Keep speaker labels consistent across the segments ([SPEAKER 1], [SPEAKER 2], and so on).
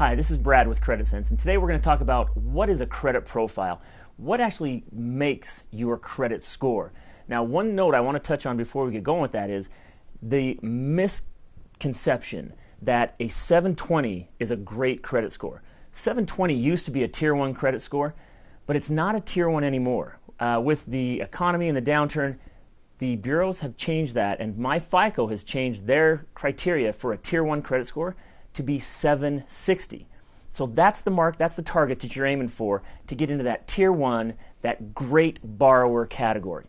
[SPEAKER 1] Hi, this is Brad with CreditSense, and today we're going to talk about what is a credit profile. What actually makes your credit score? Now, one note I want to touch on before we get going with that is the misconception that a 720 is a great credit score. 720 used to be a Tier 1 credit score, but it's not a Tier 1 anymore. With the economy and the downturn, the bureaus have changed that, and my FICO has changed their criteria for a Tier 1 credit score to be 760. So that's the mark, that's the target that you're aiming for to get into that Tier 1, that great borrower category.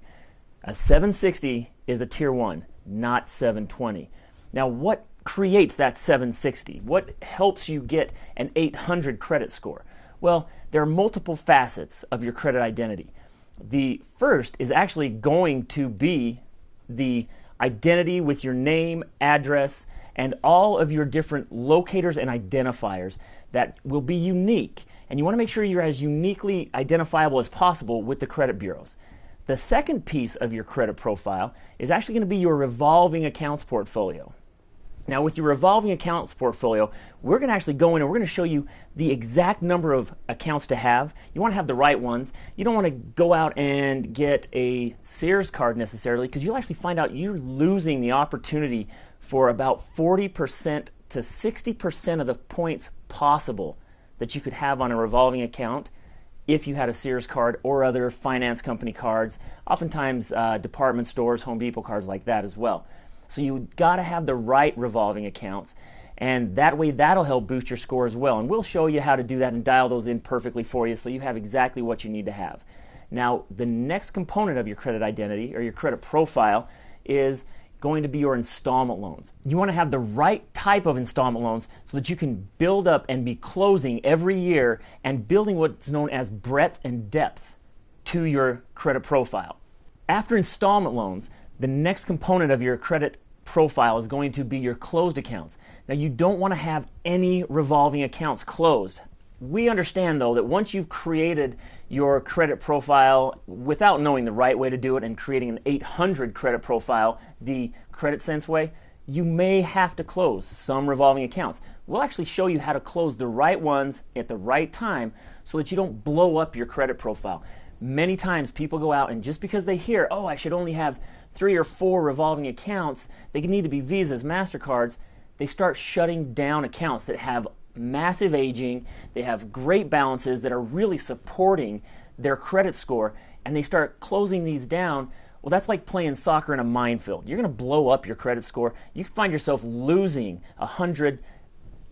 [SPEAKER 1] A 760 is a Tier 1, not 720. Now, what creates that 760? What helps you get an 800 credit score? Well, there are multiple facets of your credit identity. The first is actually going to be the identity with your name, address, and all of your different locators and identifiers that will be unique. And you want to make sure you're as uniquely identifiable as possible with the credit bureaus. The second piece of your credit profile is actually going to be your revolving accounts portfolio. Now, with your revolving accounts portfolio, we're going to actually go in and we're going to show you the exact number of accounts to have. You want to have the right ones. You don't want to go out and get a Sears card necessarily, because you'll actually find out you're losing the opportunity for about 40% to 60% of the points possible that you could have on a revolving account if you had a Sears card or other finance company cards, oftentimes department stores, Home Depot cards like that as well. So you've got to have the right revolving accounts, and that way that'll help boost your score as well. And we'll show you how to do that and dial those in perfectly for you so you have exactly what you need to have. Now, the next component of your credit identity or your credit profile is going to be your installment loans. You want to have the right type of installment loans so that you can build up and be closing every year and building what's known as breadth and depth to your credit profile. After installment loans, the next component of your credit profile is going to be your closed accounts. Now, you don't want to have any revolving accounts closed. We understand, though, that once you've created your credit profile without knowing the right way to do it and creating an 800 credit profile the CreditSense way, you may have to close some revolving accounts. We'll actually show you how to close the right ones at the right time so that you don't blow up your credit profile. Many times people go out and just because they hear, oh, I should only have 3 or 4 revolving accounts, they need to be Visas, MasterCards, they start shutting down accounts that have massive aging, they have great balances that are really supporting their credit score, and they start closing these down. Well, that's like playing soccer in a minefield. You're going to blow up your credit score. You can find yourself losing 100,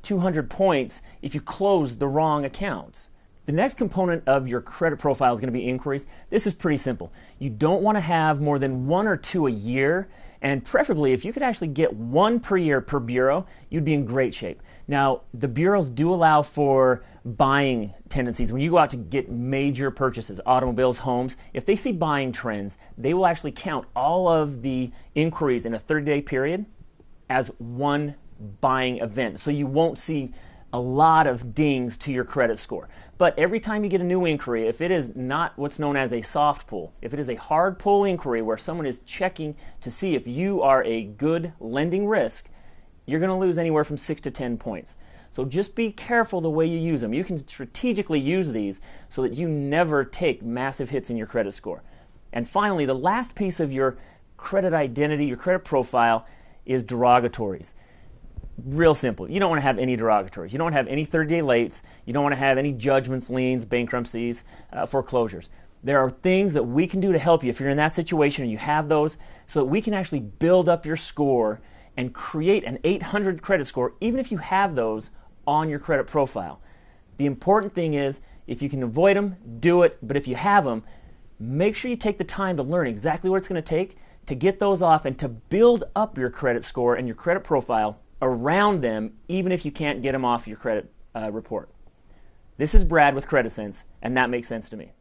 [SPEAKER 1] 200 points if you close the wrong accounts. The next component of your credit profile is going to be inquiries. This is pretty simple. You don't want to have more than 1 or 2 a year, and preferably if you could actually get 1 per year per bureau, you'd be in great shape. Now, the bureaus do allow for buying tendencies. When you go out to get major purchases, automobiles, homes, if they see buying trends, they will actually count all of the inquiries in a 30-day period as one buying event. So you won't see a lot of dings to your credit score. But every time you get a new inquiry, if it is not what's known as a soft pull, if it is a hard pull inquiry where someone is checking to see if you are a good lending risk, you're going to lose anywhere from 6 to 10 points. So just be careful the way you use them. You can strategically use these so that you never take massive hits in your credit score. And finally, the last piece of your credit identity, your credit profile, is derogatories. Real simple. You don't want to have any derogatories. You don't want to have any 30-day lates. You don't want to have any judgments, liens, bankruptcies, foreclosures. There are things that we can do to help you if you're in that situation and you have those, so that we can actually build up your score and create an 800 credit score, even if you have those on your credit profile. The important thing is, if you can avoid them, do it. But if you have them, make sure you take the time to learn exactly what it's going to take to get those off and to build up your credit score and your credit profile around them, even if you can't get them off your credit report. This is Brad with CreditSense, and that makes sense to me.